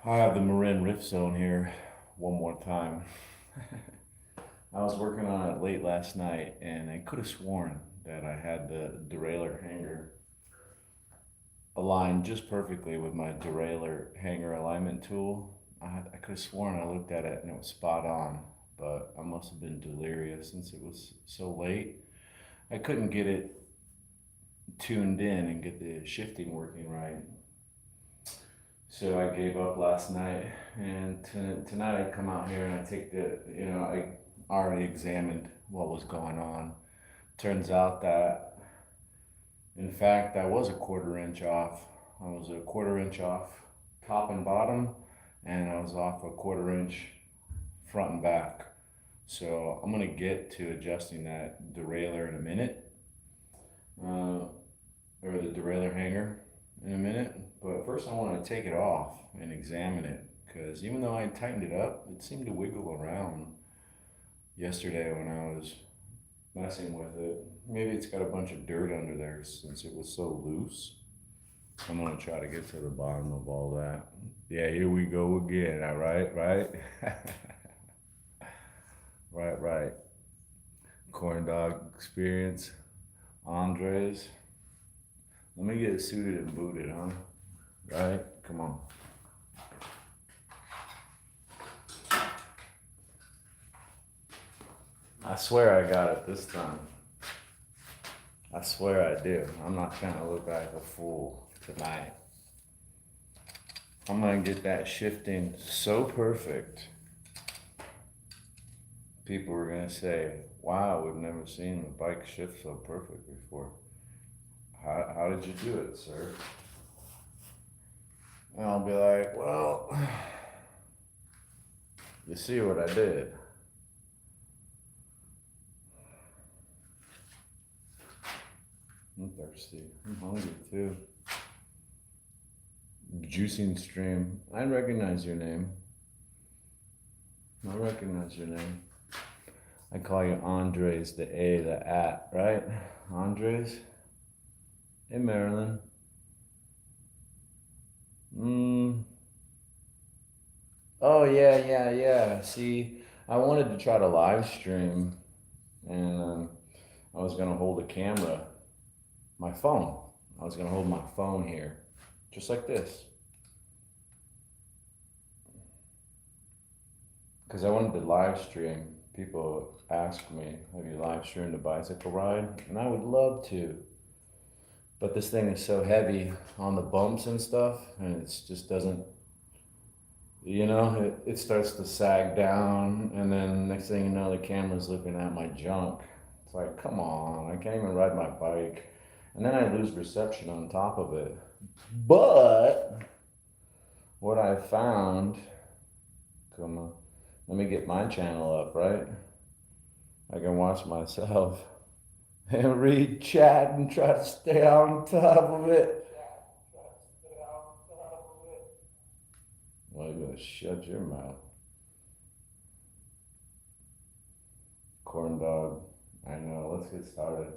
I have the Marin Rift Zone here one more time. I was working on it late last night and I could have sworn that I had the derailleur hanger aligned just perfectly with my derailleur hanger alignment tool. I could have sworn I looked at it and it was spot on, but I must have been delirious since it was so late. I couldn't get it tuned in and get the shifting working right. So I gave up last night, and tonight I come out here and I take I already examined what was going on. Turns out that, in fact, I was a quarter inch off. I was a quarter inch off top and bottom, and I was off a quarter inch front and back. So I'm gonna get to adjusting that derailleur in a minute, uh, or the derailleur hanger in a minute. But first, I want to take it off and examine it because even though I tightened it up, it seemed to wiggle around yesterday when I was messing with it. Maybe it's got a bunch of dirt under there since it was so loose. I'm gonna try to get to the bottom of all that. Yeah, here we go again. All right, right, right. Corn dog experience, Andres. Let me get suited and booted, huh? Right? Come on. I swear I got it this time. I swear I do. I'm not trying to look like a fool tonight. I'm gonna get that shifting so perfect. People are gonna say, wow, we've never seen the bike shift so perfect before. How did you do it, sir? And I'll be like, well, you see what I did. I'm thirsty. I'm hungry too. Juicing stream. I recognize your name. I recognize your name. I call you Andres, the A, the at, right? Andres? Hey, Marilyn. Oh, yeah. See, I wanted to try to live stream, and I was going to hold a camera, my phone. I was going to hold my phone here, just like this. Because I wanted to live stream. People ask me, have you live streamed a bicycle ride? And I would love to. But this thing is so heavy on the bumps and stuff, and it just doesn't, it starts to sag down, and then next thing you know, the camera's looking at my junk. It's like, come on, I can't even ride my bike. And then I lose reception on top of it. But what I found, come on, let me get my channel up, right? I can watch myself and read chat and try to stay on top of it. Well, you're gonna shut your mouth. Corn dog. I know, let's get started.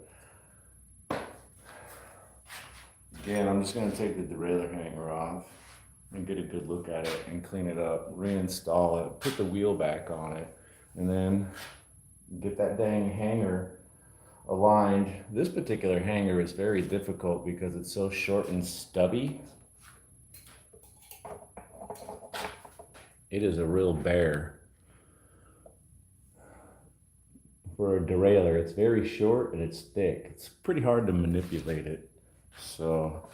Again, I'm just gonna take the derailleur hanger off and get a good look at it and clean it up, reinstall it, put the wheel back on it, and then get that dang hanger aligned. This particular hanger is very difficult because it's so short and stubby. It is a real bear. For a derailleur, it's very short and it's thick. It's pretty hard to manipulate it. So,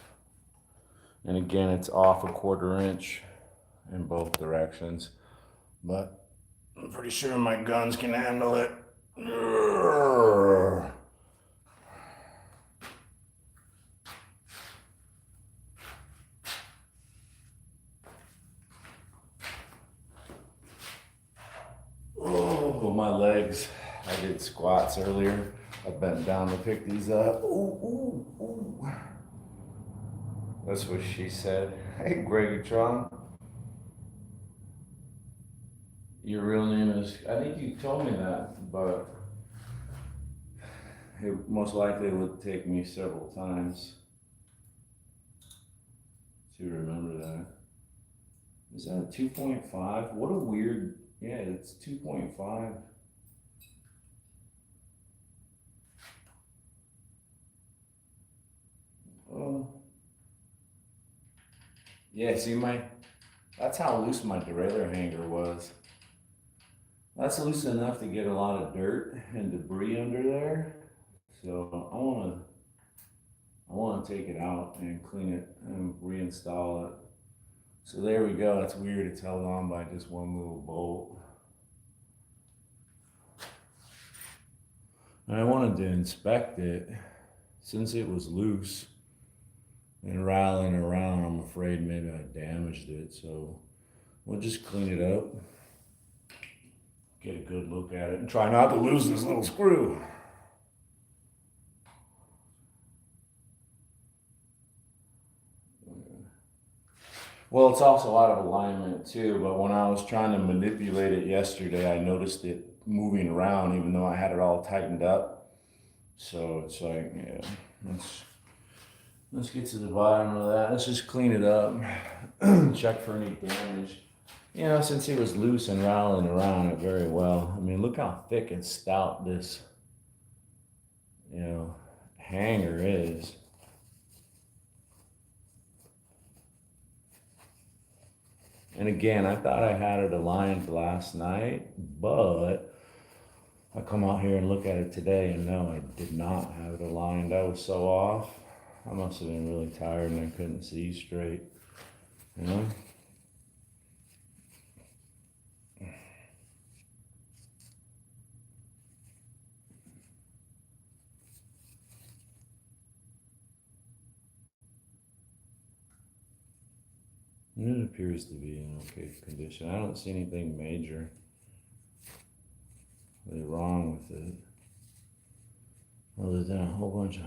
and again, it's off a quarter inch in both directions, but I'm pretty sure my guns can handle it. Oh, my legs. I did squats earlier. I bent down to pick these up. Ooh. That's what she said. Hey, Gregatron. Your real name is, I think you told me that, but it most likely would take me several times to remember that. Is that a 2.5? What a weird, yeah, it's 2.5. Oh, yeah, see that's how loose my derailleur hanger was. That's loose enough to get a lot of dirt and debris under there. So I want to take it out and clean it and reinstall it. So there we go. It's weird. It's held on by just one little bolt. And I wanted to inspect it since it was loose and rattling around. I'm afraid maybe I damaged it. So we'll just clean it up, get a good look at it, and try not to lose this little screw. Well, it's also out of alignment too, but when I was trying to manipulate it yesterday, I noticed it moving around even though I had it all tightened up. So it's like, yeah, let's get to the bottom of that. Let's just clean it up, check for any damage. You know, since it was loose and rattling around it very well. I mean, look how thick and stout this, hanger is. And again, I thought I had it aligned last night, but I come out here and look at it today and no, I did not have it aligned. I was so off. I must have been really tired and I couldn't see straight, you know? And it appears to be in okay condition. I don't see anything major really wrong with it, other than a whole bunch of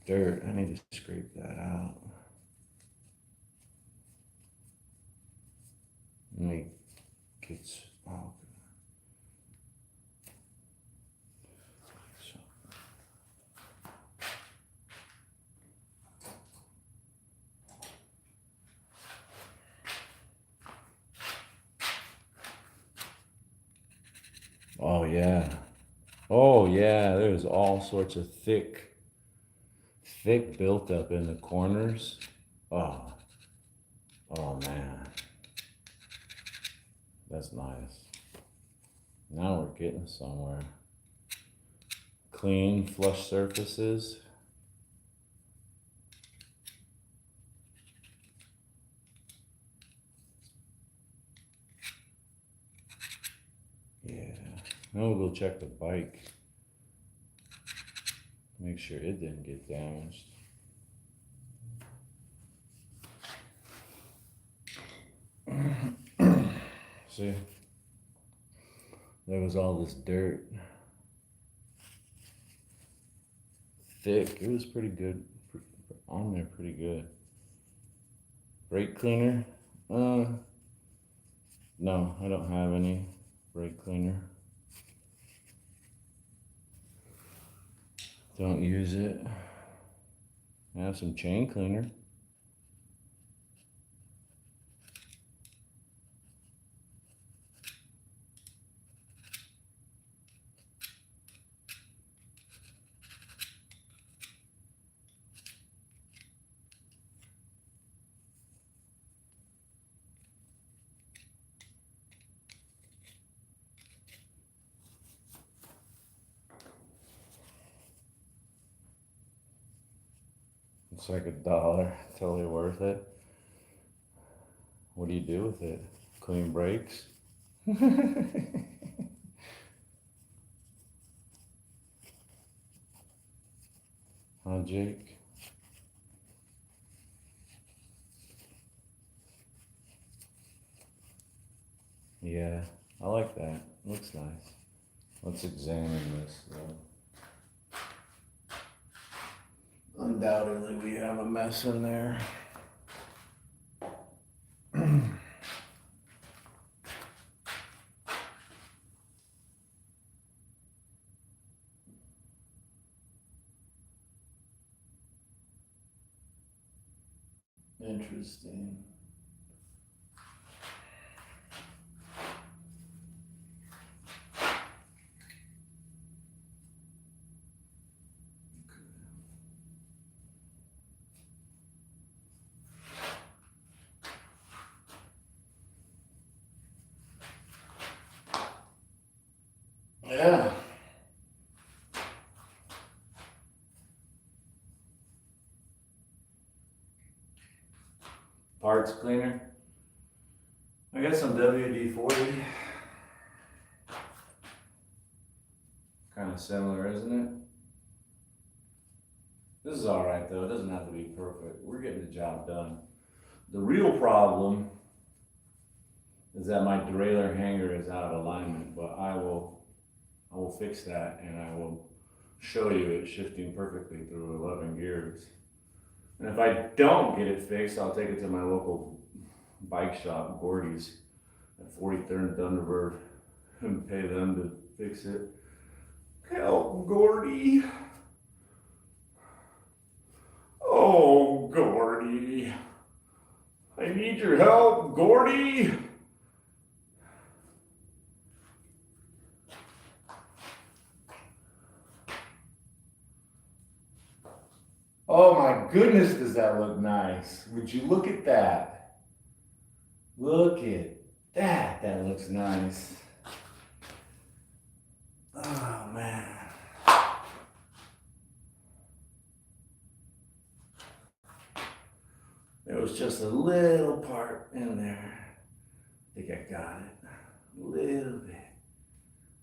dirt. I need to scrape that out. Make it's oh, so. Oh yeah. Oh yeah, there's all sorts of thick built up in the corners. Oh, oh man. That's nice. Now we're getting somewhere. Clean, flush surfaces. Yeah. Now we'll go check the bike. Make sure it didn't get damaged. See? There was all this dirt. Thick. It was pretty good. On there pretty good. Brake cleaner? No, I don't have any brake cleaner. Don't use it. I have some chain cleaner. It's like $1, totally worth it. What do you do with it? Clean brakes? Huh, Jake? Yeah, I like that. Looks nice. Let's examine this though. Undoubtedly, we have a mess in there. Interesting. Yeah. Parts cleaner. I got some WD-40. Kind of similar, isn't it? This is all right though. It doesn't have to be perfect. We're getting the job done. The real problem is that my derailleur hanger is out of alignment, but I will fix that, and I will show you it shifting perfectly through 11 gears. And if I don't get it fixed, I'll take it to my local bike shop, Gordy's, at 43rd and Thunderbird, and pay them to fix it. Help, Gordy. Oh, Gordy. I need your help, Gordy. Oh my goodness, does that look nice? Would you look at that? Look at that. That looks nice. Oh man. There was just a little part in there. I think I got it. A little bit.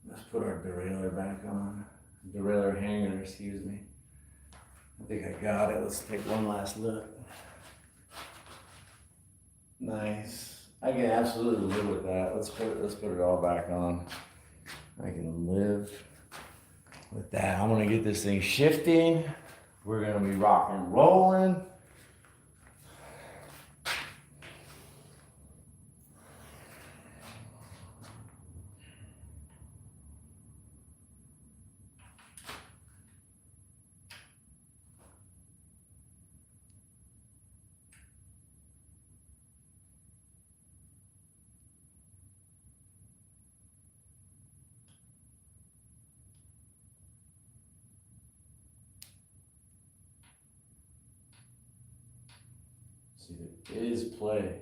Let's put our derailleur back on. Derailleur hanger, excuse me. I think I got it. Let's take one last look. Nice. I can absolutely live with that. Let's put it all back on. I can live with that. I'm gonna get this thing shifting. We're gonna be rocking and rolling. See, there is play.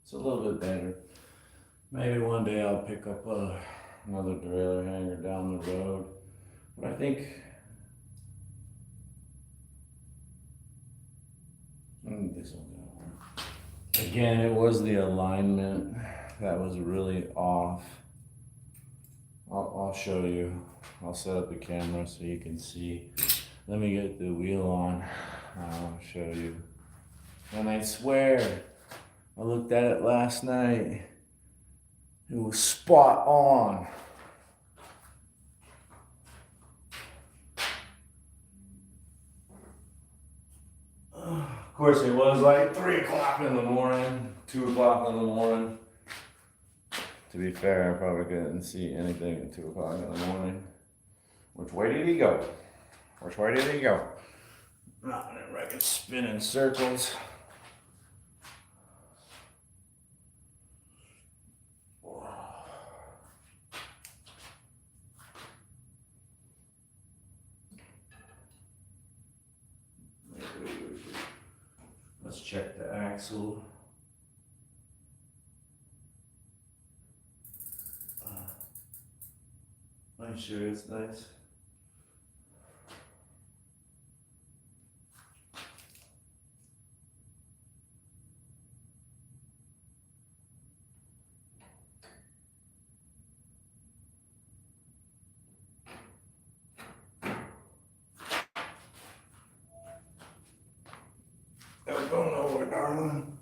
It's a little bit better. Maybe one day I'll pick up another derailleur hanger down the road. But I think this will go. Again, it was the alignment that was really off. I'll show you. I'll set up the camera so you can see. Let me get the wheel on. I'll show you. And I swear, I looked at it last night. It was spot on. Of course, it was like 3 o'clock in the morning, 2 o'clock in the morning. To be fair, I probably couldn't see anything at 2 o'clock in the morning. Which way did he go? Which way did he go? Not in a record spin in circles. Let's check the axle. I'm sure it's nice. Don't go nowhere, darling.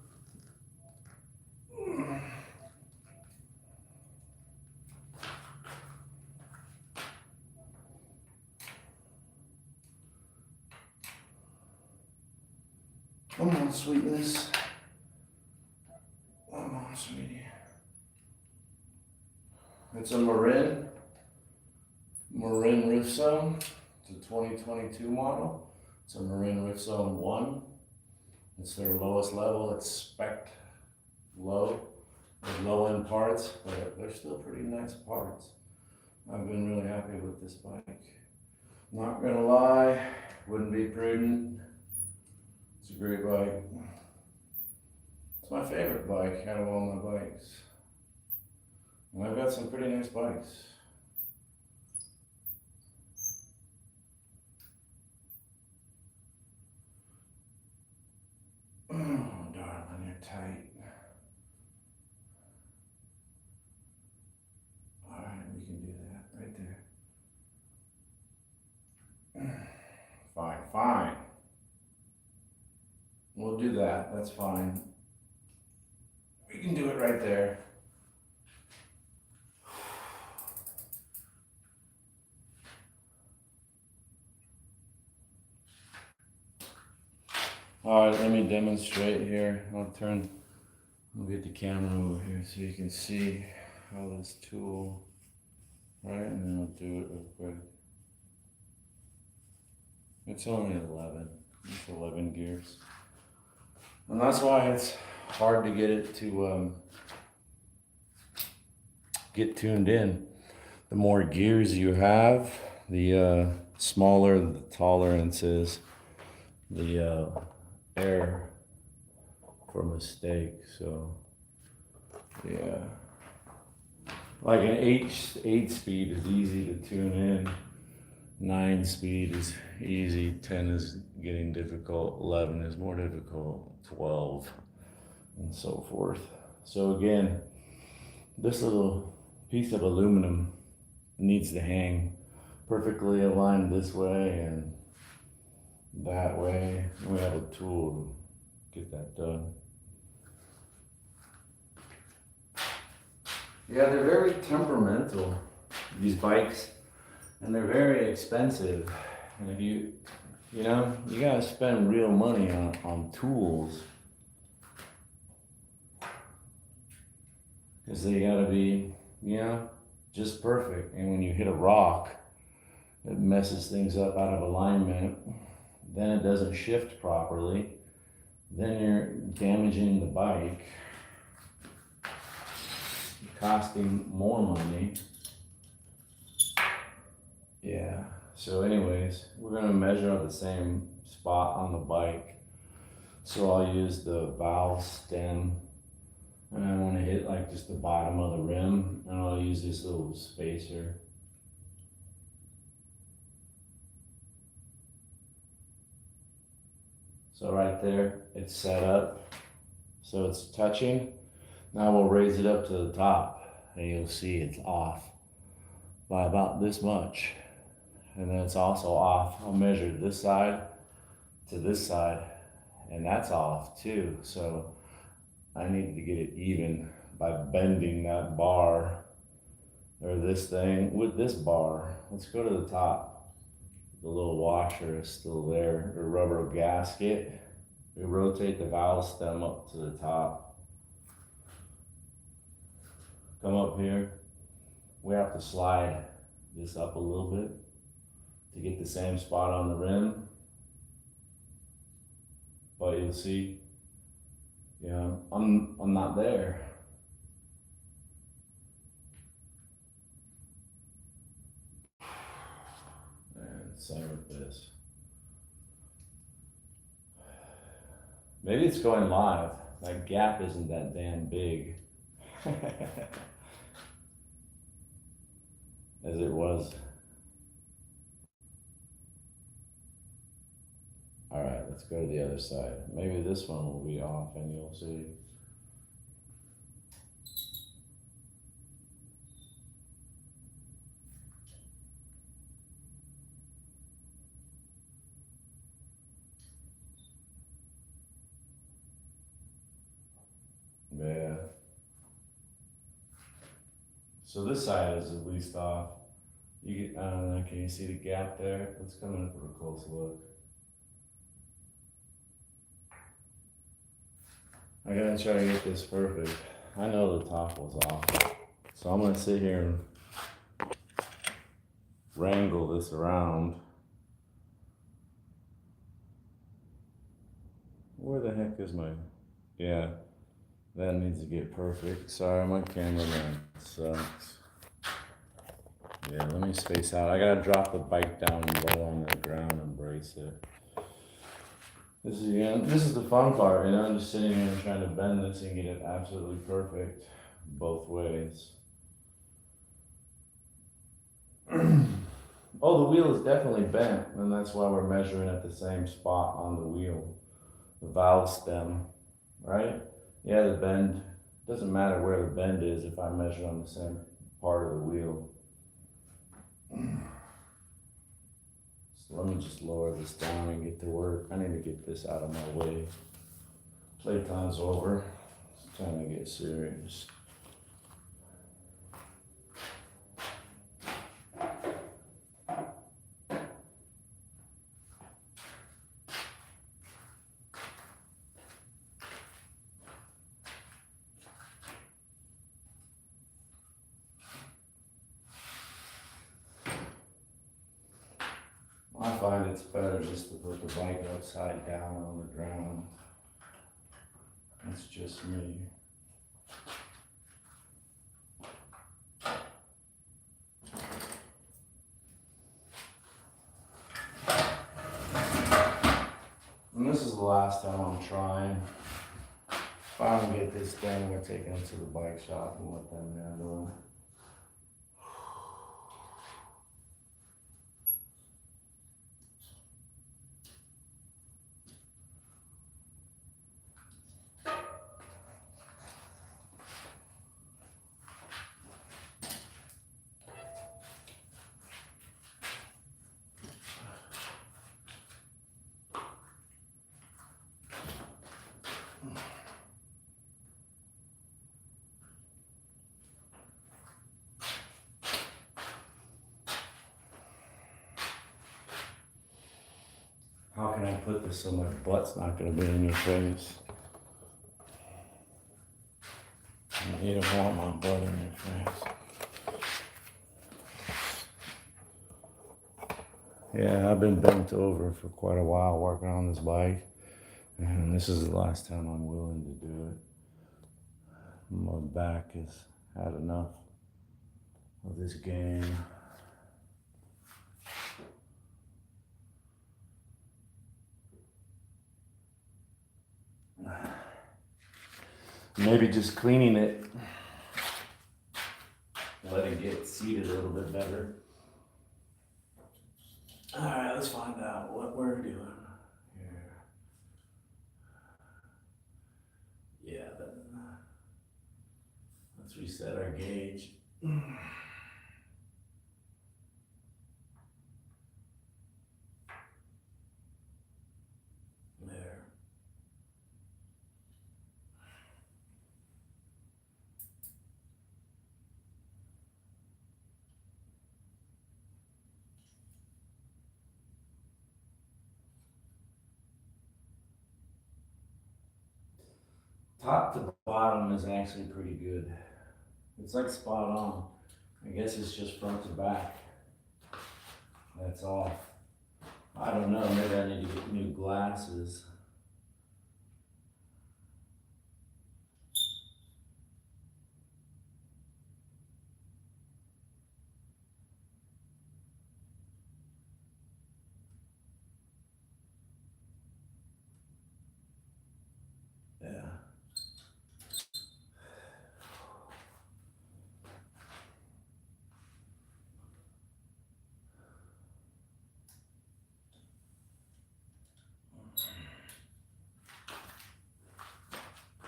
Come on, sweetness. Come on, sweetie. It's a Marin Rift Zone. It's a 2022 model. It's a Marin Rift Zone 1. It's their lowest level. It's spec low. There's low end parts, but they're still pretty nice parts. I've been really happy with this bike. Not gonna lie, wouldn't be prudent. It's a great bike. It's my favorite bike out of all my bikes. And I've got some pretty nice bikes. Oh, darling, you're tight. All right, we can do that right there. Fine, fine. We'll do that, that's fine. We can do it right there. All right, let me demonstrate here. I'll get the camera over here so you can see how this tool, right? And then I'll do it real quick. It's only 11. It's 11 gears. And that's why it's hard to get it to get tuned in. The more gears you have, the smaller the tolerance is, the error for mistake. So yeah, like an 8 speed is easy to tune in. 9 speed is easy, 10 is getting difficult, 11 is more difficult, 12, and so forth. So again, this little piece of aluminum needs to hang perfectly aligned this way and that way. And we have a tool to get that done. Yeah, they're very temperamental, these bikes. And they're very expensive. And if you gotta spend real money on tools. Because they gotta be, just perfect. And when you hit a rock, it messes things up out of alignment. Then it doesn't shift properly. Then you're damaging the bike, costing more money. Yeah, so anyways, we're gonna measure out the same spot on the bike. So I'll use the valve stem, and I wanna hit like just the bottom of the rim, and I'll use this little spacer. So right there, it's set up, so it's touching. Now we'll raise it up to the top, and you'll see it's off by about this much. And then it's also off. I'll measure this side to this side, and that's off too. So I need to get it even by bending that bar or this thing with this bar. Let's go to the top. The little washer is still there, the rubber gasket. We rotate the valve stem up to the top. Come up here. We have to slide this up a little bit to get the same spot on the rim. But you'll see, I'm not there. And same with this. Maybe it's going live. That gap isn't that damn big. As it was. All right, let's go to the other side. Maybe this one will be off and you'll see. Yeah. So this side is at least off. Can you see the gap there? Let's come in for a close look. I gotta try to get this perfect. I know the top was off. So I'm gonna sit here and wrangle this around. Where the heck is my, yeah, that needs to get perfect. Sorry, my cameraman sucks. Yeah, let me space out. I gotta drop the bike down low on the ground and brace it. This is the fun part, I'm just sitting here and trying to bend this and get it absolutely perfect both ways. Oh, the wheel is definitely bent, and that's why we're measuring at the same spot on the wheel. The valve stem, right? Yeah, the bend, doesn't matter where the bend is if I measure on the same part of the wheel. So let me just lower this down and get to work. I need to get this out of my way. Playtime's over. It's time to get serious. I find it's better just to put the bike upside down on the ground. That's just me. And this is the last time I'm trying. If I don't get this done, we're taking it to the bike shop and let them handle it. How can I put this so my butt's not gonna be in your face? You don't want my butt in your face. Yeah, I've been bent over for quite a while working on this bike, and this is the last time I'm willing to do it. My back has had enough of this game. Maybe just cleaning it, let it get seated a little bit better. All right, let's find out what we're doing here. Yeah, let's reset our gauge. There. Top to bottom is actually pretty good. It's like spot on. I guess it's just front to back. That's off. I don't know, maybe I need to get new glasses. Yeah.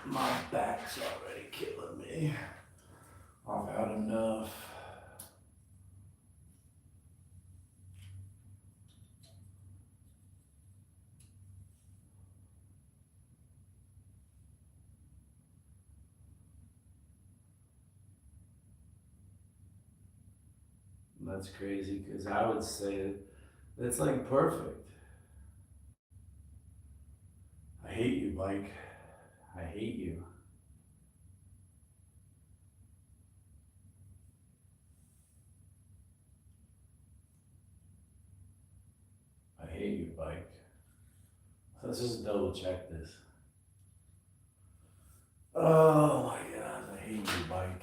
My back's already killing me. I've had enough. That's crazy because I would say that's like perfect. I hate you, bike. I hate you. I hate you, bike. Let's just double check this. Oh my god, I hate you, bike.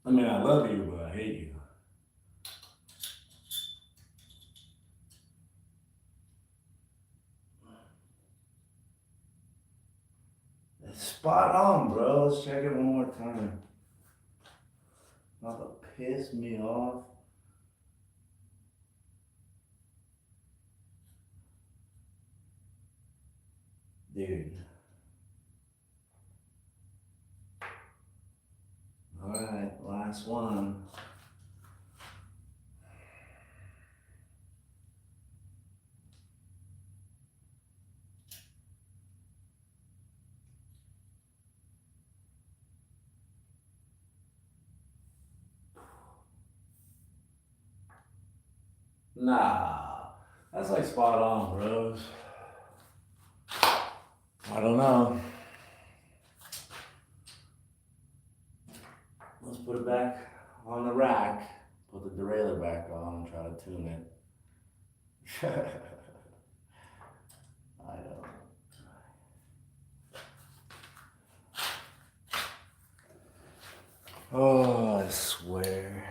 I mean, I love you, but I hate you. It's spot on, bro. Let's check it one more time. Not to piss me off. Dude. Alright, last one. Nah, that's like spot on, bros. I don't know. Let's put it back on the rack. Put the derailleur back on and try to tune it. I don't. Oh, I swear.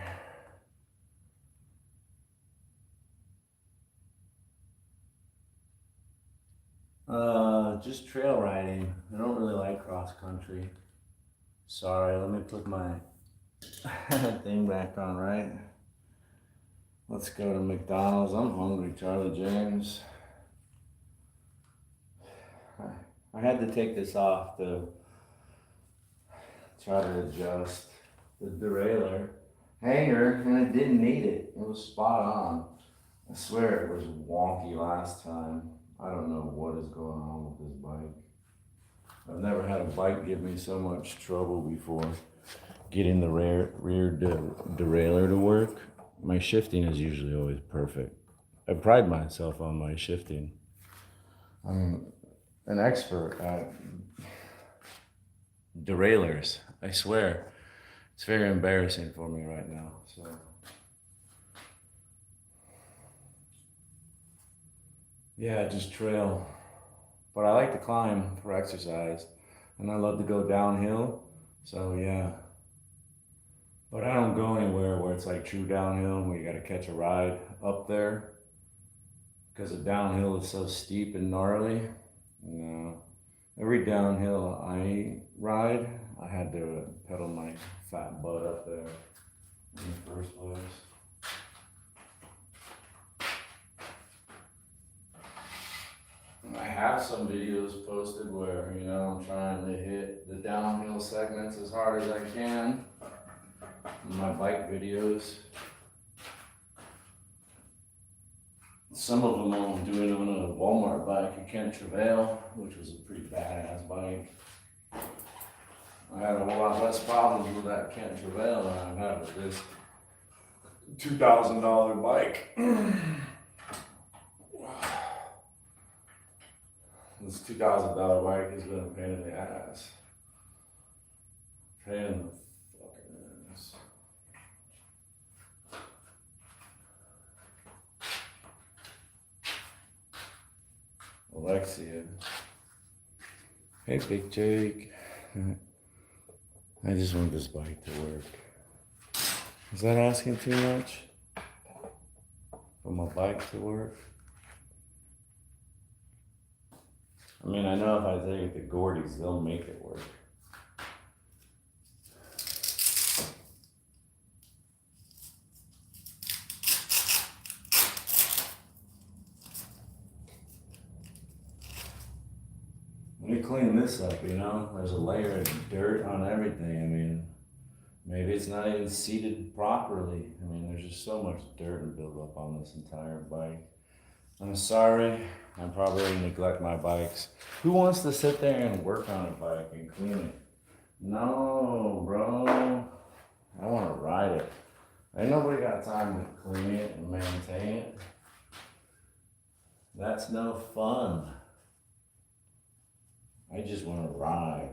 Just trail riding. I don't really like cross country. Sorry, let me put my thing back on, right? Let's go to McDonald's. I'm hungry, Charlie James. I had to take this off to try to adjust the derailleur hanger, and it didn't need it. It was spot on. I swear it was wonky last time. I don't know what is going on with this bike. I've never had a bike give me so much trouble before. Getting the rear derailleur to work. My shifting is usually always perfect. I pride myself on my shifting. I'm an expert at derailleurs. I swear. It's very embarrassing for me right now. So. Yeah, just trail. But I like to climb for exercise. And I love to go downhill. So yeah. But I don't go anywhere where it's like true downhill where you gotta catch a ride up there. Because the downhill is so steep and gnarly. No. Every downhill I ride, I had to pedal my fat butt up there in the first place. I have some videos posted where, you know, I'm trying to hit the downhill segments as hard as I can. My bike videos. Some of them I'm doing on a Walmart bike, a Kent Travail, which was a pretty badass bike. I had a whole lot less problems with that Kent Travail than I've had with this $2,000 bike. This $2,000 bike has been a pain in the ass. Pain in the fucking ass. Alexia. Hey, Big Jake. I just want this bike to work. Is that asking too much? For my bike to work? I mean, I know if I take it to Gordy's, they'll make it work. Let me clean this up, you know? There's a layer of dirt on everything. I mean, maybe it's not even seated properly. I mean, there's just so much dirt and buildup on this entire bike. I'm sorry, I probably neglect my bikes. Who wants to sit there and work on a bike and clean it? No, bro. I want to ride it. Ain't nobody got time to clean it and maintain it. That's no fun. I just want to ride.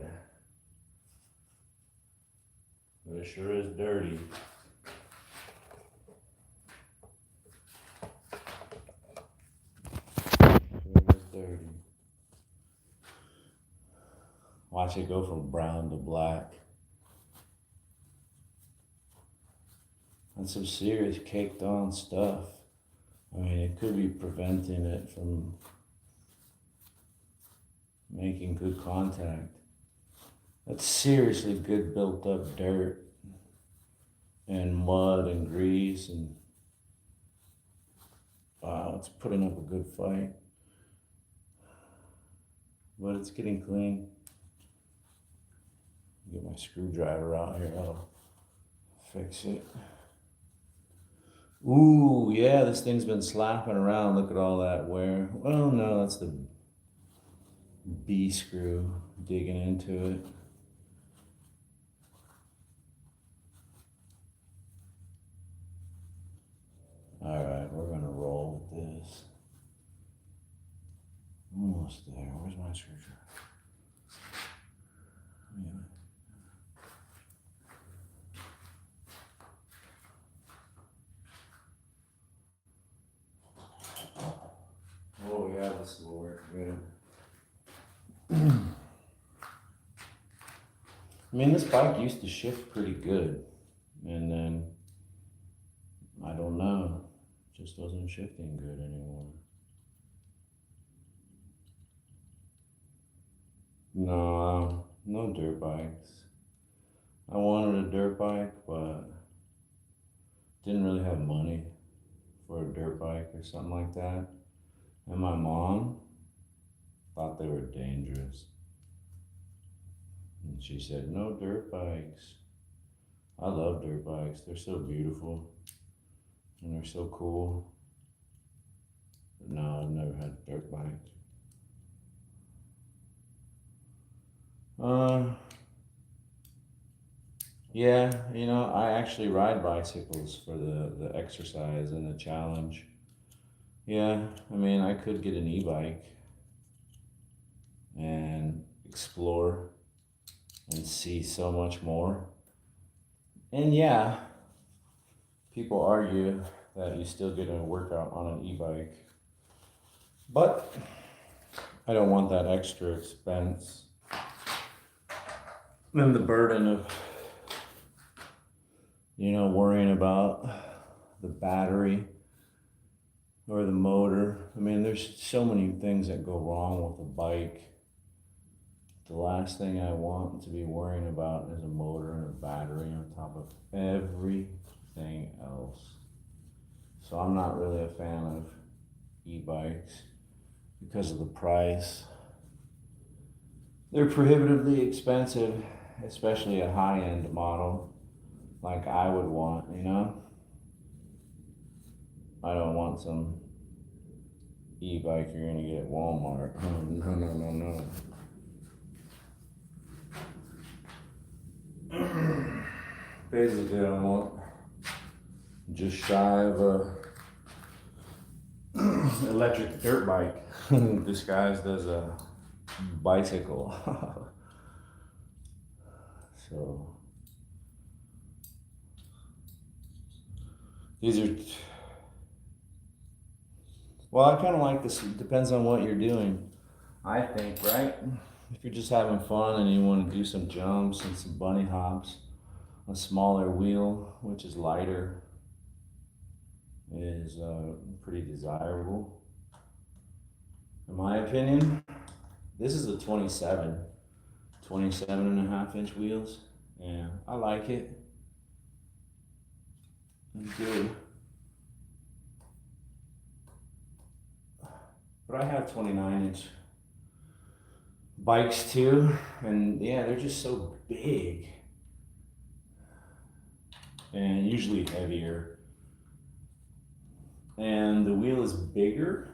But it sure is dirty. Dirty. Watch it go from brown to black. That's some serious caked on stuff. I mean, it could be preventing it from making good contact. That's seriously good built up dirt and mud and grease, and wow, it's putting up a good fight. But it's getting clean. Get my screwdriver out here, I'll fix it. Ooh, yeah, this thing's been slapping around. Look at all that wear. Well, no, that's the B screw digging into it. All right, we're gonna roll with this. Almost there. Where's my screwdriver? Yeah. Oh yeah, this will work good. I mean, this bike used to shift pretty good, and then I don't know, just wasn't shifting good anymore. No, no dirt bikes. I wanted a dirt bike, but didn't really have money for a dirt bike or something like that. And my mom thought they were dangerous. And she said, no dirt bikes. I love dirt bikes. They're so beautiful and they're so cool. But no, I've never had a dirt bike. Yeah, I actually ride bicycles for the exercise and the challenge. Yeah, I mean, I could get an e-bike and explore and see so much more. And yeah, people argue that you still get a workout on an e-bike, but I don't want that extra expense and the burden of, worrying about the battery or the motor. I mean, there's so many things that go wrong with a bike. The last thing I want to be worrying about is a motor and a battery on top of everything else. So I'm not really a fan of e-bikes because of the price. They're prohibitively expensive, especially a high-end model like I would want, I don't want some e-bike you're gonna get at Walmart. Oh, no. Basically, I want just shy of a electric dirt bike disguised as a bicycle. So these are, well, I kind of like this. It depends on what you're doing, I think, right? If you're just having fun and you want to do some jumps and some bunny hops, a smaller wheel, which is lighter, is pretty desirable. In my opinion, this is a 27 and a half inch wheels. Yeah, I like it. It's good. But I have 29-inch bikes too, and yeah, they're just so big and usually heavier. And the wheel is bigger,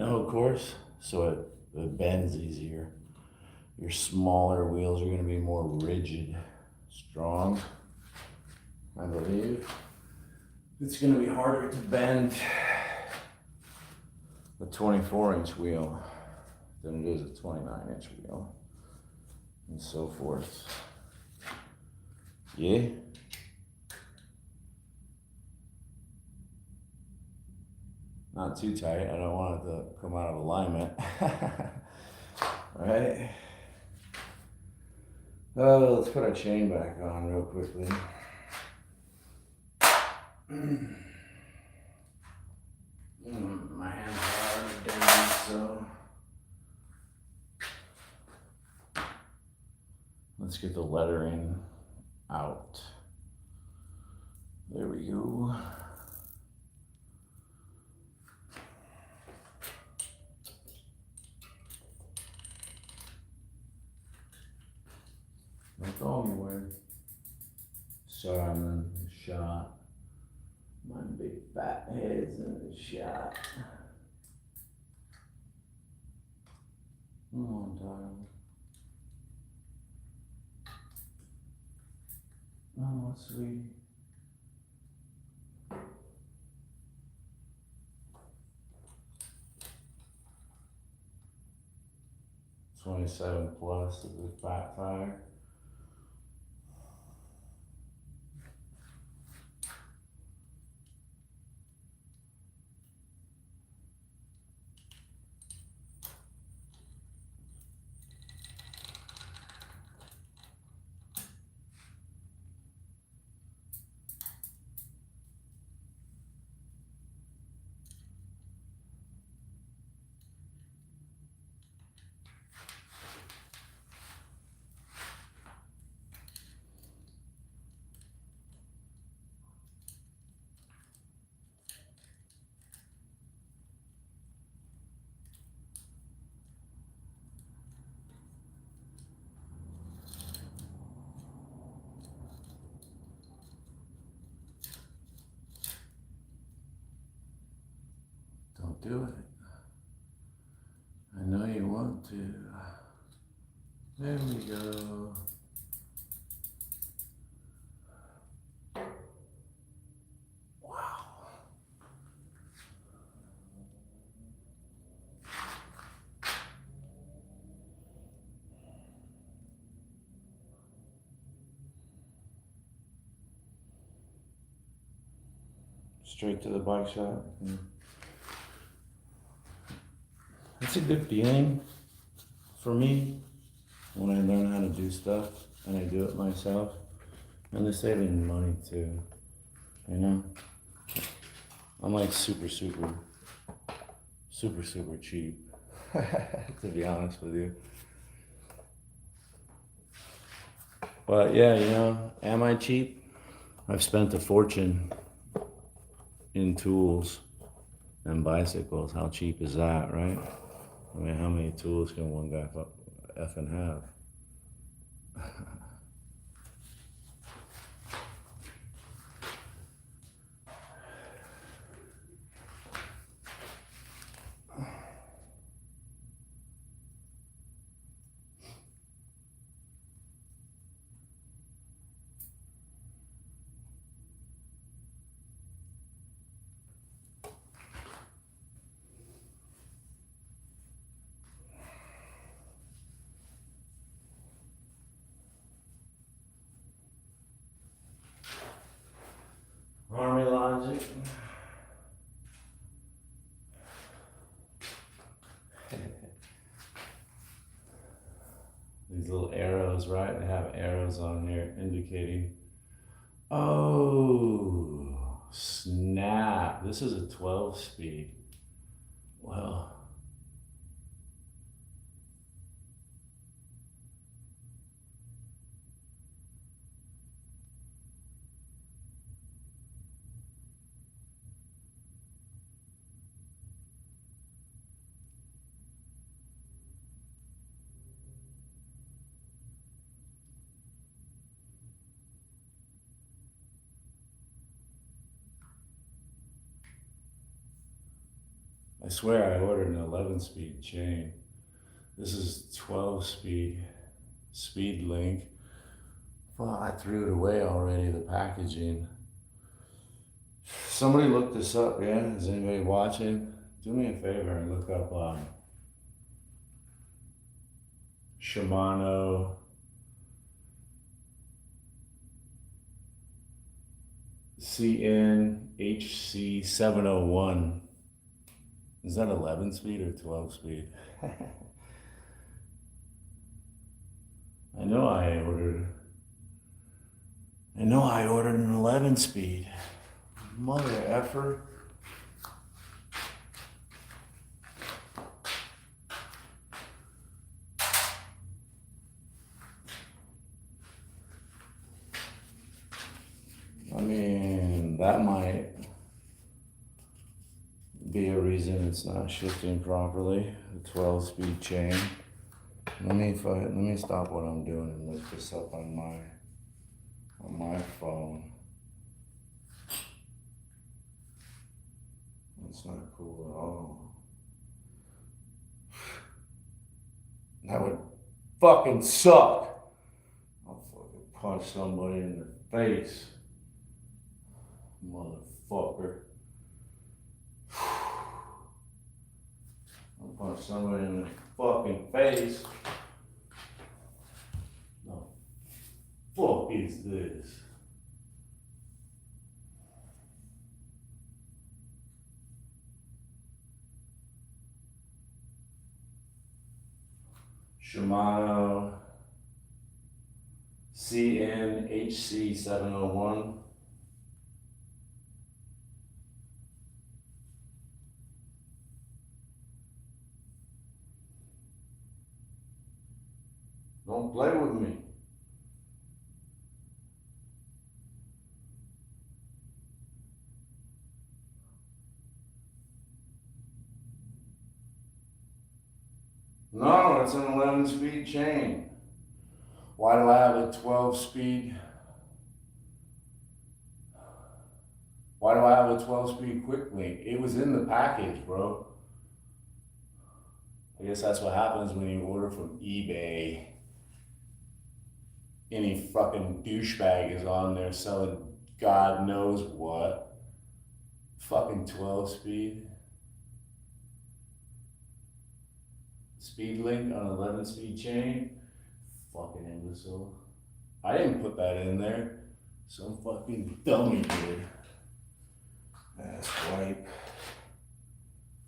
of course, so it bends easier. Your smaller wheels are going to be more rigid, strong, I believe. It's going to be harder to bend a 24-inch wheel than it is a 29-inch wheel, and so forth. Yeah. Not too tight. I don't want it to come out of alignment. Right? Oh, let's put our chain back on real quickly. My hands are already dirty, so let's get the lettering out. There we go. Don't go anywhere. Sorry, I'm in the shot. My big fat head's in the shot. Come on, darling. Oh, sweetie. 27 plus is a fat tire. Don't do it. I know you want to. There we go. Wow. Straight to the bike shop. It's a good feeling for me when I learn how to do stuff and I do it myself. And they're saving money too, you know? I'm like super cheap, to be honest with you. But yeah, you know, am I cheap? I've spent a fortune in tools and bicycles. How cheap is that, right? I mean, how many tools can one guy effing have? Army logic. These little arrows, right? They have arrows on here indicating. Oh, snap. This is a 12 speed. Well, I swear I ordered an 11 speed chain. This is 12 speed link. Well, I threw it away already, the packaging. Somebody look this up, yeah? Is anybody watching? Do me a favor and look up Shimano CNHC 701. Is that 11 speed or 12 speed? I know I ordered an 11 speed. Mother effer. I mean, that might be a reason it's not shifting properly. The 12-speed chain. Let me stop what I'm doing and look this up on my phone. That's not cool at all. That would fucking suck. I'll fucking punch somebody in the face. Motherfucker. I'll punch somebody in the fucking face. The fuck is this? Shimano CNHC 701. Don't play with me. No, it's an 11-speed chain. Why do I have a 12-speed? Why do I have a 12-speed quick link? It was in the package, bro. I guess that's what happens when you order from eBay. Any fucking douchebag is on there selling God knows what. Fucking 12-speed. Speed link on 11-speed chain. Fucking imbecile. I didn't put that in there. Some fucking dummy did. Ass wipe.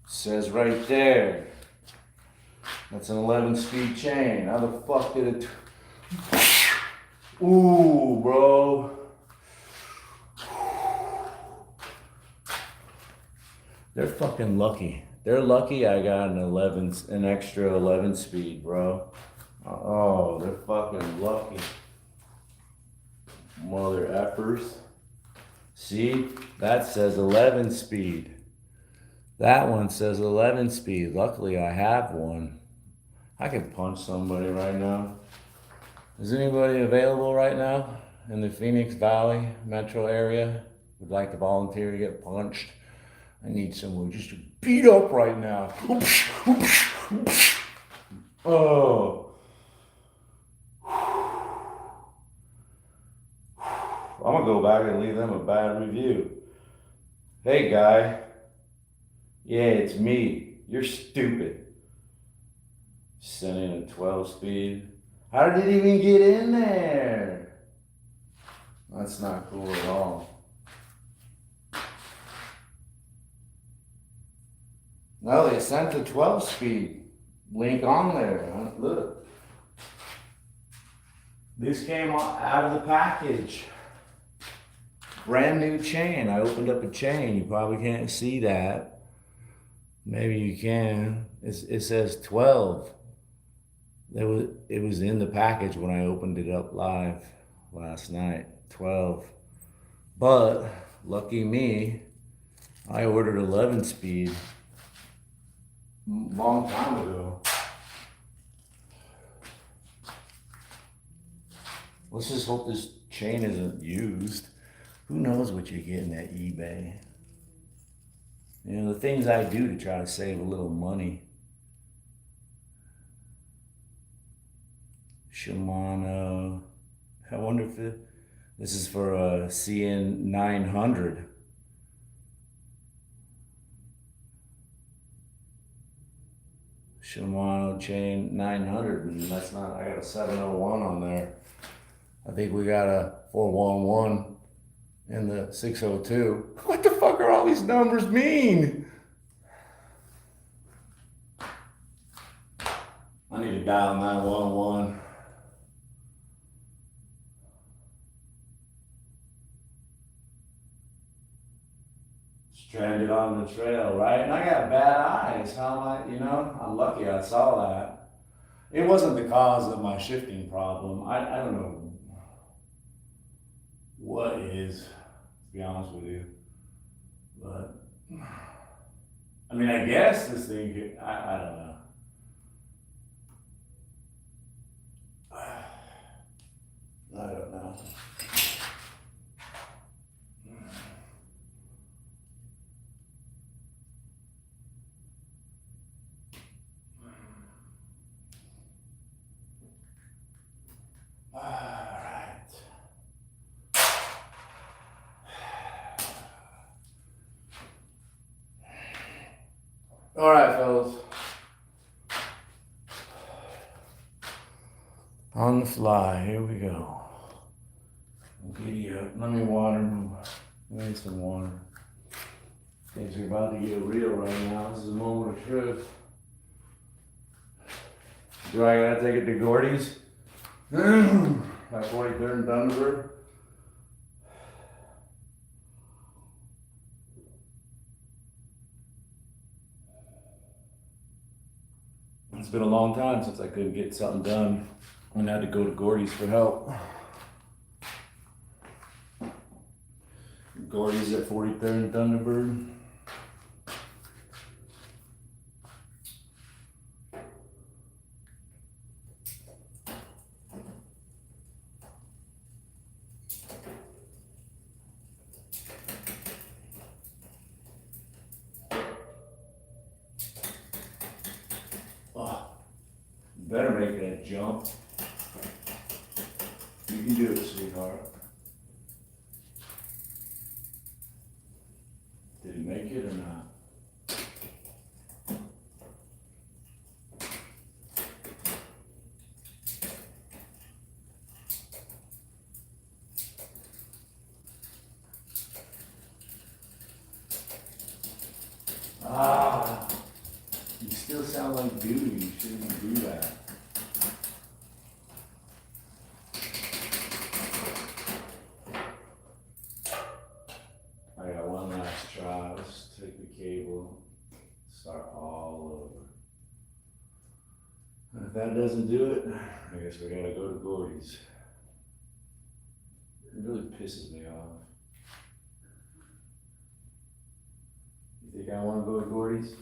Says right there. That's an 11-speed chain. How the fuck did it? Ooh, bro. They're fucking lucky. They're lucky I got an extra 11 speed, bro. Oh, they're fucking lucky. Mother effers. See, that says 11 speed. That one says 11 speed. Luckily I have one. I could punch somebody right now. Is anybody available right now in the Phoenix Valley metro area? Would like to volunteer to get punched? I need someone just to beat up right now. Oh. I'm gonna go back and leave them a bad review. Hey guy. Yeah, it's me. You're stupid. Sending a 12-speed. How did it even get in there? That's not cool at all. No, they sent the 12-speed link on there. Look. This came out of the package. Brand new chain. I opened up a chain. You probably can't see that. Maybe you can. It says 12. It was in the package when I opened it up live last night. 12. But lucky me, I ordered 11 speed long time ago. Let's just hope this chain isn't used. Who knows what you're getting at eBay? You know, the things I do to try to save a little money. Shimano. I wonder if this is for a CN 900. Shimano chain 900, and that's not, I got a 701 on there. I think we got a 411 in the 602. What the fuck are all these numbers mean? I need to dial 911. stranded on the trail, right? And I got bad eyes. How am I, you know? I'm lucky I saw that. It wasn't the cause of my shifting problem. I don't know what is, to be honest with you. But, I mean, I guess this thing could, I don't know. I don't know. All right, fellas. On the fly, here we go. Giddy up. Let me water. I need some water. Things are about to get real right now. This is a moment of truth. Do I gotta take it to Gordy's? At 43rd and Thunderbird? It's been a long time since I couldn't get something done and I had to go to Gordy's for help. Gordy's at 43rd and Thunderbird. Oh, better make that jump. You can do it, sweetheart. Did he make it or not? Ah, you still sound like duty. You shouldn't do that. I got one last try. Let's take the cable, start all over. And if that doesn't do it, I guess we gotta go to Gordy's. It really pisses me off. You think I wanna go to Gordy's?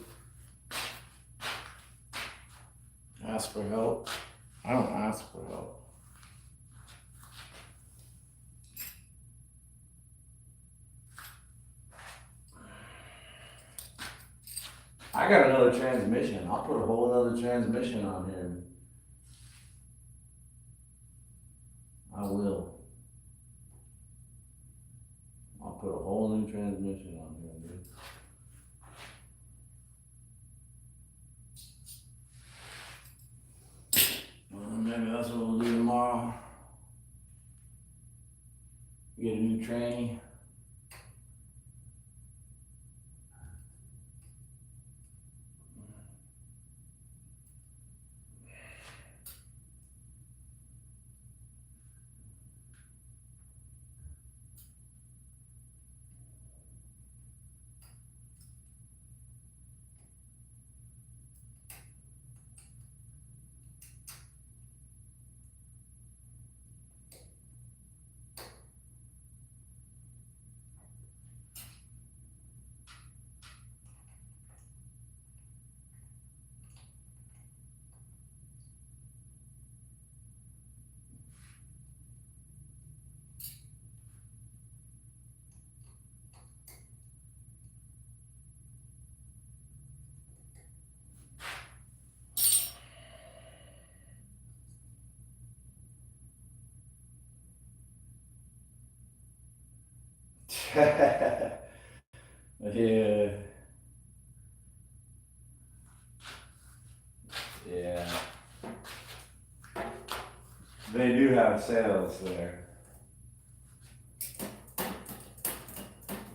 Ask for help? I don't ask for help. I got another transmission. I'll put a whole other transmission on here. I will. I'll put a whole new transmission on here, dude. Well, maybe that's what we'll do tomorrow. Get a new tranny. Yeah. Yeah. They do have sales there.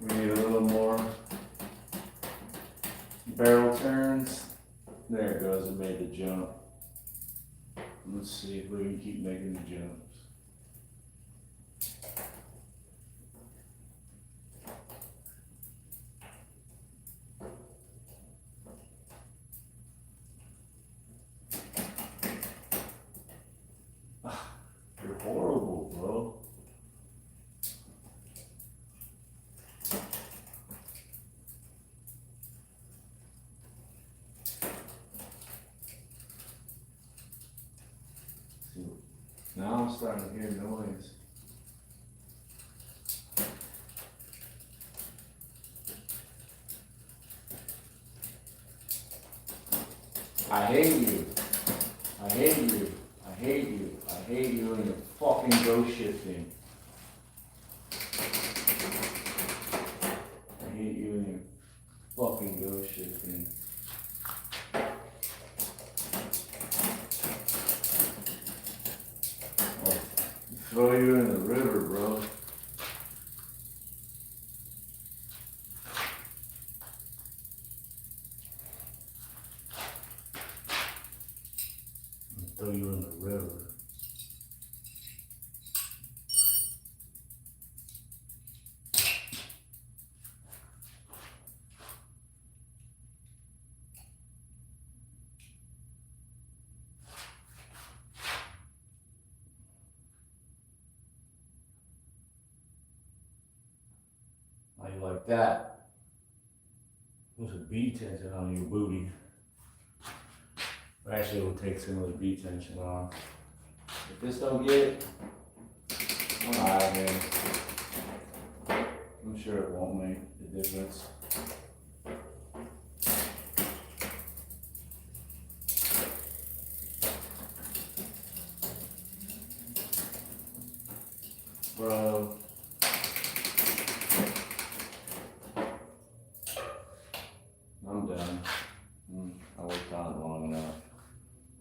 We need a little more barrel turns. There it goes, it made the jump. Let's see if we can keep making the jumps. Now I'm starting to hear noise. I hate you. I hate you. I hate you. I hate you and your fucking ghost shifting. I hate you and your fucking ghost shifting. I'll throw you in the river, bro. Throw you in the river. How you like that? Put some bead tension on your booty. Actually, it will take some of the bead tension off. If this don't get it, I'm out of here. I'm sure it won't make the difference. Bro. I'm done. I worked on it long enough.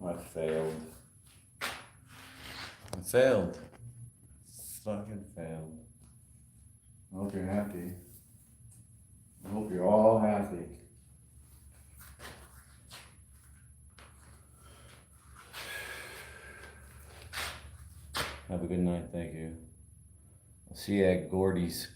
I failed. I failed. Fucking failed. I hope you're happy. I hope you're all happy. Have a good night, thank you. I'll see you at Gordy's.